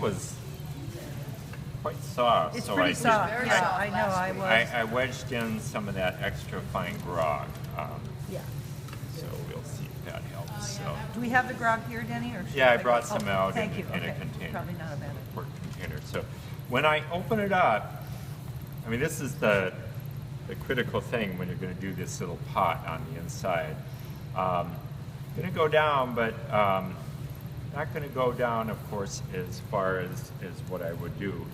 was quite soft. It's so pretty I soft. Very Yeah, soft I know. last I week. was. I wedged in some of that extra fine grog. Yeah. So we'll see if that helps. Oh, yeah, So. that Do we have the grog here, Denny? Or should Yeah, I brought go- some out thank in you. a Okay. container. Probably not a bad idea. Quart container. So when I open it up, I mean, this is the critical thing when you're going to do this little pot on the inside. Going to go down, but not going to go down, of course, as far as what I would do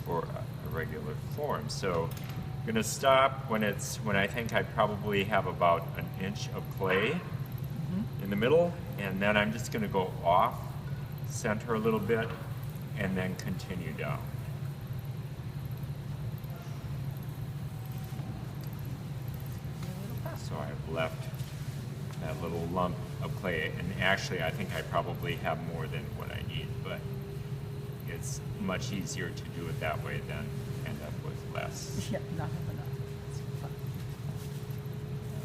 for a regular form. So I'm going to stop when I think I probably have about an inch of clay in the middle, and then I'm just going to go off center a little bit and then continue down. So I've left that little lump of clay, and actually I think I probably have more than what I need, but it's much easier to do it that way than end up with less. Yeah, not have enough. It's fine.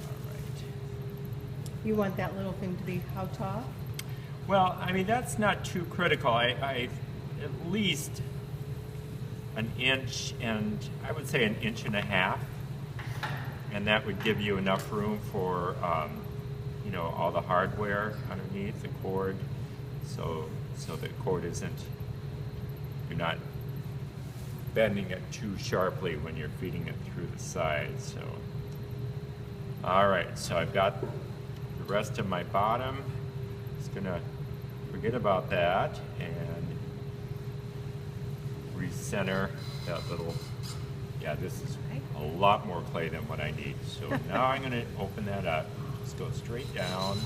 All right. You want that little thing to be how tall? Well, I mean, that's not too critical. I at least an inch, and I would say an inch and a half, and that would give you enough room for you know, all the hardware underneath the cord, so the cord isn't, you're not bending it too sharply when you're feeding it through the sides. So all right, so I've got the rest of my bottom. Just gonna forget about that and recenter that little, yeah, this is a lot more clay than what I need. So now I'm gonna open that up, just go straight down,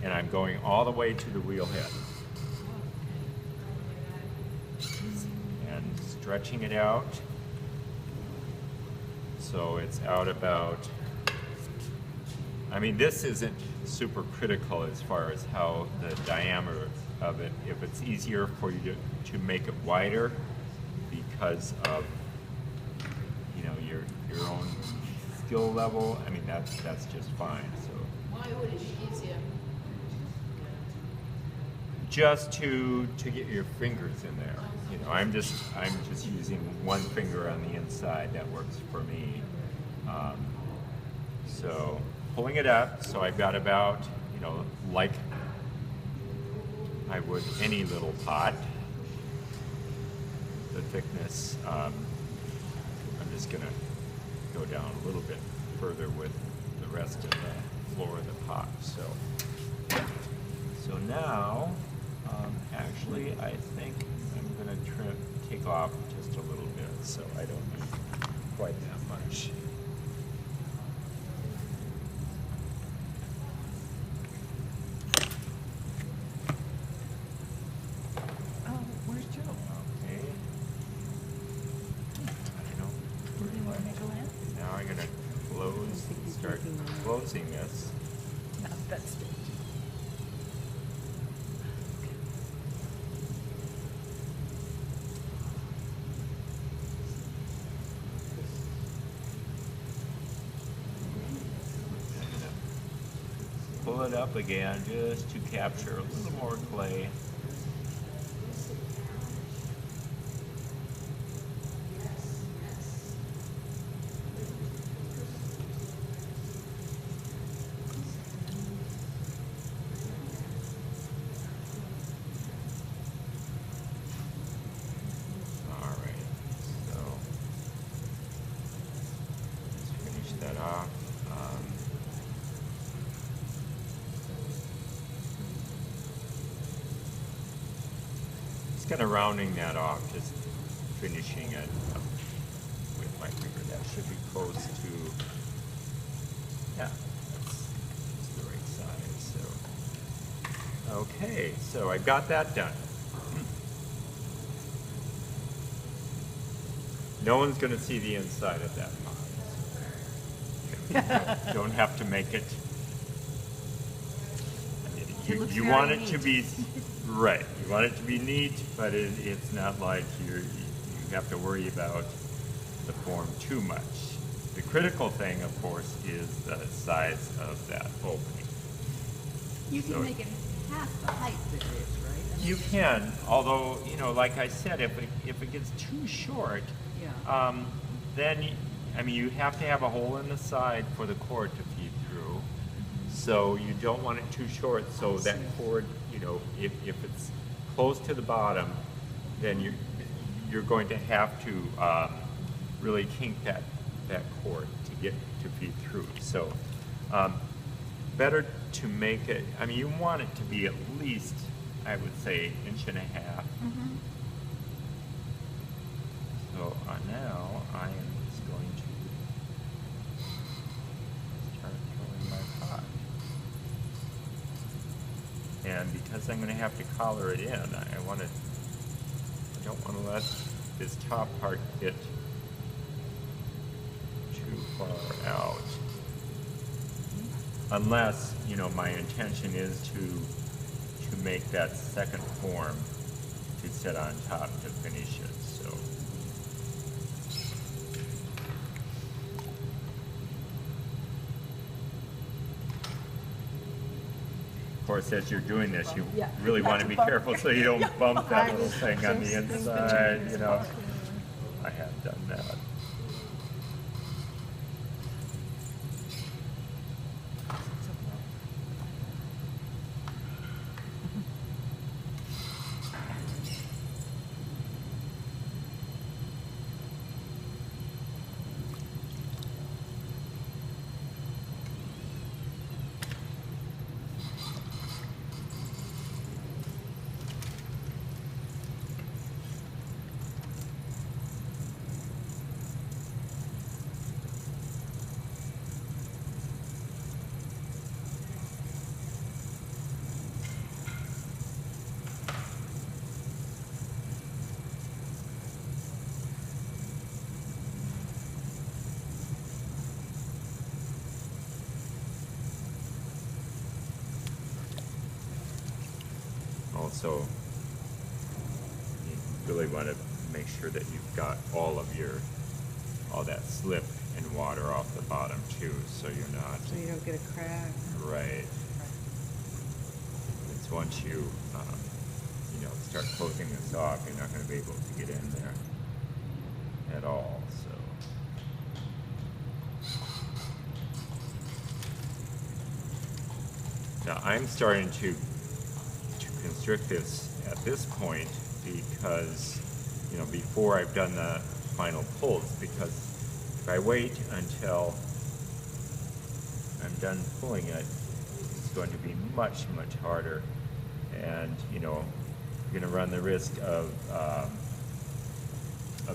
and I'm going all the way to the wheel head. And stretching it out, so it's out about, I mean, this isn't super critical as far as how the diameter of it. If it's easier for you to make it wider because of, you know, your own skill level, I mean, that's just fine. So Why would it be easier? just to get your fingers in there. You know, I'm just using one finger on the inside. That works for me. So pulling it up, so I've got about, you know, like I would any little pot, the thickness. I'm just gonna go down a little bit further with the rest of the floor of the pot. So now, actually, I think I'm gonna take off just a little bit, so I don't need quite that much. Oh, where's Joe? Okay. I don't know. Do you want to make a lamp? Now I'm gonna start closing this. No, that's it. Pull it up again just to capture a little more clay. All right, so let's finish that off. Just kind of rounding that off, just finishing it with my finger. That should be close to, yeah, that's the right size. So, okay, so I got that done. No one's going to see the inside of that pot. Don't have to make it. It looks You very want it to neat. be right. You want it to be neat, but it's not like you have to worry about the form too much. The critical thing, of course, is the size of that opening. You can So- make it half the height that it is, right? I mean, You can, although, you know, like I said, if it gets too short, Yeah. then, I mean, you have to have a hole in the side for the cord to feed through. So you don't want it too short, so that cord, you know, if it's close to the bottom, then you're going to have to really kink that cord to get to feed through. So better to make it, I mean, you want it to be at least, I would say, 1.5 inches. So now I am just going to start filling my pot. And because I'm going to have to collar it in, I don't want to let this top part get too far out. Unless, you know, my intention is to make that second form to set on top to finish it. So of course, as you're doing this, you Yeah. really Not want to to be bump. careful so you don't bump that little thing on the Just think inside, between you know. I have done that. Also, you really want to make sure that you've got all that slip and water off the bottom too, so you're not, So you don't get a crack. right. It's once you, you know, start closing this off, you're not going to be able to get in there at all, so. Now I'm starting to constrict this at this point because, you know, before I've done the final pulls, because if I wait until I'm done pulling it, it's going to be much, much harder, and, you know, you're going to run the risk of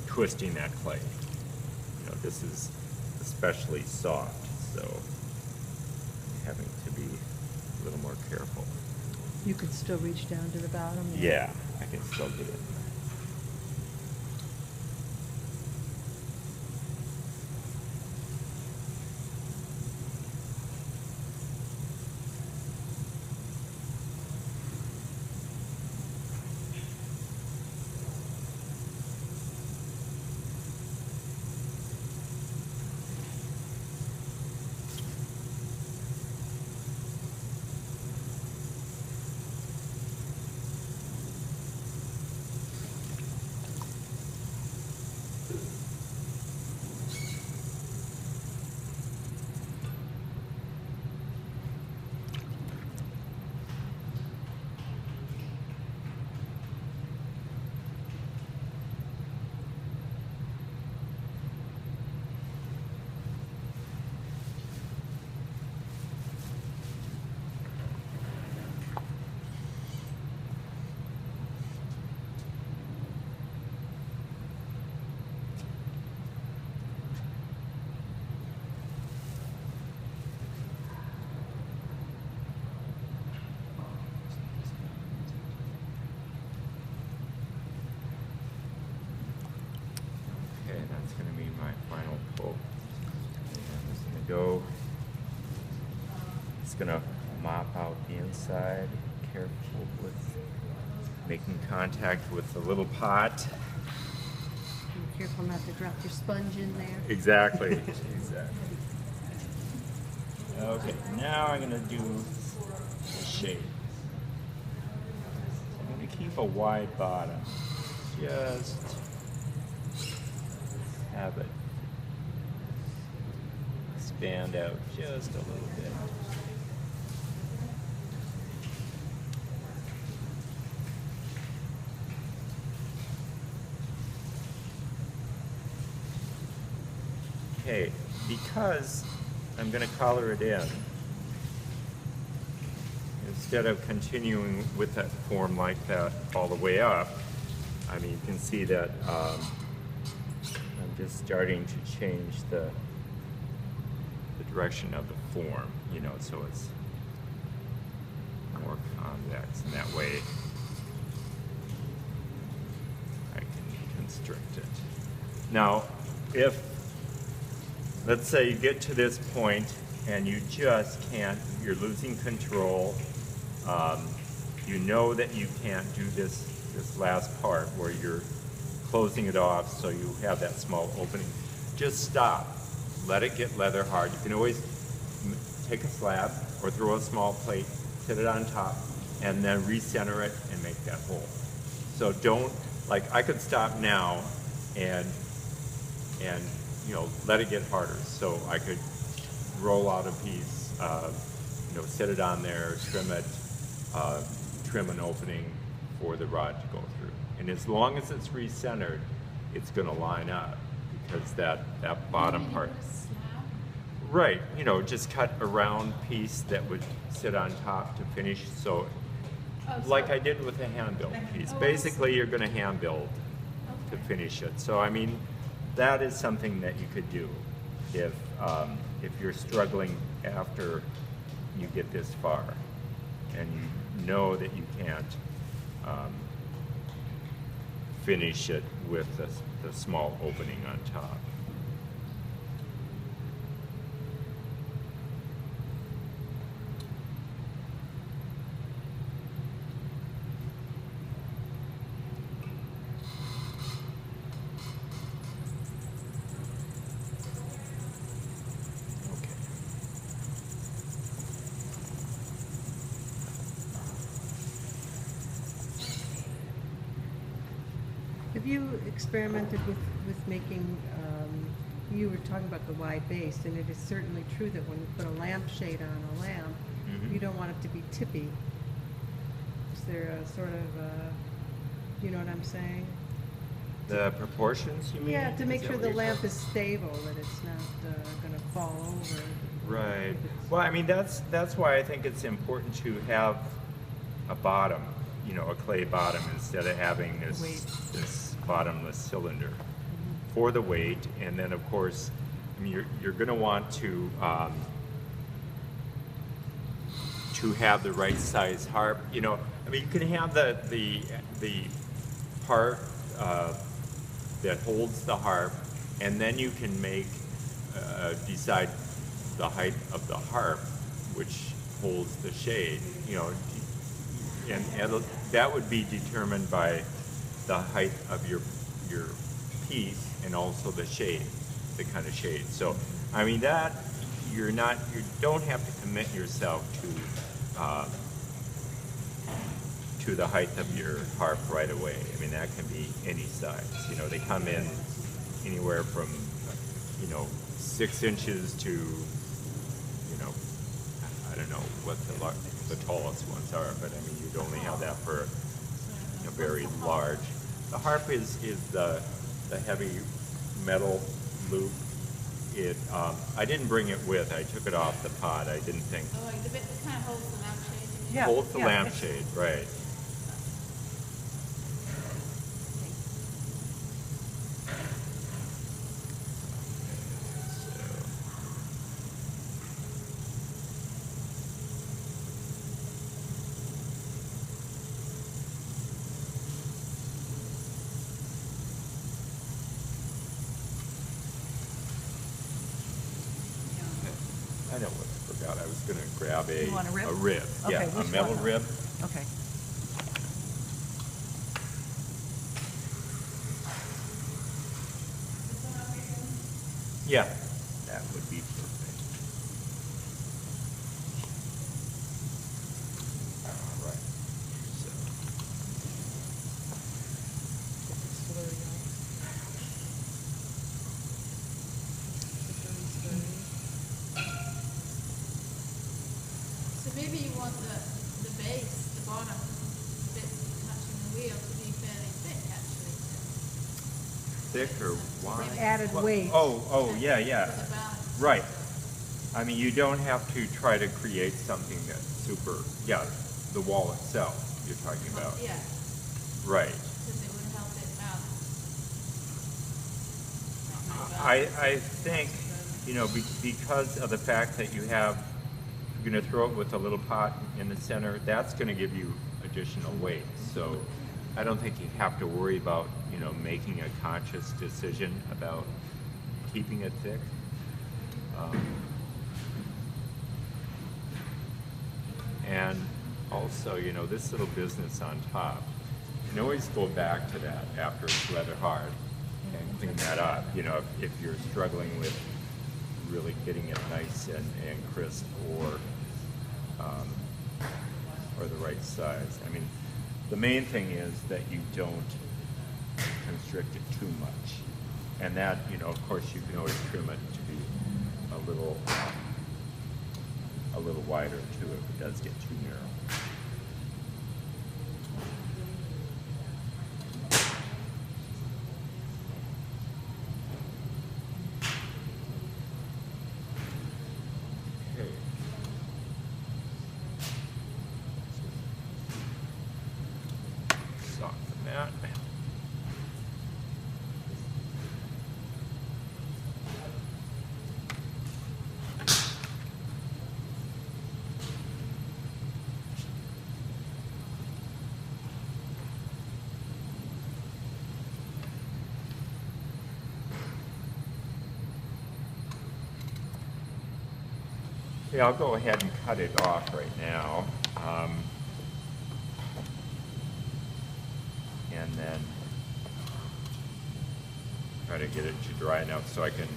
twisting that clay. You know, this is especially soft, so I'm having to be a little more careful. You could still reach down to the bottom. Yeah, I can still get it. Okay, that's going to be my final pull. I'm just going to go, it's going to mop out the inside, careful with making contact with the little pot. Be careful not to drop your sponge in there. Exactly, exactly. Okay, now I'm going to do the shape. to keep a wide bottom. Just have it expand out just a little bit. Okay, because I'm going to collar it in, instead of continuing with that form like that all the way up, I mean, you can see that I'm just starting to change the direction of the form, you know, so it's more convex, and that way I can constrict it. Now, if, let's say you get to this point and you just can't, you're losing control, you know that you can't do this last part where you're closing it off so you have that small opening, just stop. Let it get leather hard. You can always take a slab or throw a small plate, sit it on top, and then recenter it and make that hole. So don't, like, I could stop now and you know, let it get harder. So I could roll out a piece, you know, sit it on there, trim it, trim an opening for the rod to go through. And as long as it's recentered, it's going to line up, because that bottom part. Right, you know, just cut a round piece that would sit on top to finish. So, like I did with the hand build piece. Basically, you're going to hand build to finish it. So, I mean, that is something that you could do if you're struggling after you get this far and you know that you can't finish it with the small opening on top. Have you experimented with making, you were talking about the wide base, and it is certainly true that when you put a lampshade on a lamp, Mm-hmm. you don't want it to be tippy. Is there a sort of, you know what I'm saying? The proportions, you mean? Yeah, to make Is that sure what the you're lamp talking- is stable, that it's not going to fall over. Right. Well, I mean, that's why I think it's important to have a bottom, you know, a clay bottom, instead of having this bottomless cylinder for the weight. And then, of course, I mean, you're going to want to have the right size harp. You know, I mean, you can have the part that holds the harp, and then you can make decide the height of the harp, which holds the shade. You know, and that would be determined by the height of your piece and also the shade, the kind of shade. So, I mean, that you don't have to commit yourself to the height of your harp right away. I mean, that can be any size. You know, they come in anywhere from, you know, 6 inches to, you know, I don't know what the tallest ones are, but I mean, you'd only have that for a very large. The harp is the heavy metal loop. I didn't bring it with. I took it off the pot. I didn't think. Oh, like the bit that kind of holds the lampshade. Yeah, Holds the yeah, lampshade, right? I know what I forgot. I was going to grab You want a rib? a rib. Okay, Yeah, a which metal one? rib. Okay. Yeah, that would be perfect. All right. So. want the base, the bottom bit touching the wheel to be fairly thick, actually. Thick or wide? Added weight. Oh, yeah, yeah. For the balance. Right. I mean, you don't have to try to create something that's super, yeah, the wall itself you're talking about. Yeah, Right. because it would help it balance. I think, you know, because of the fact that you're going to throw it with a little pot in the center, that's going to give you additional weight. So I don't think you have to worry about, you know, making a conscious decision about keeping it thick. And also, you know, this little business on top, you can always go back to that after it's rather hard and clean that up. You know, if you're struggling with really getting it nice and crisp or the right size. I mean, the main thing is that you don't constrict it too much. And that, you know, of course, you can always trim it to be a little wider too if it does get too narrow. Okay. Soften that. Yeah, I'll go ahead and cut it off right now. And then try to get it to dry enough so I can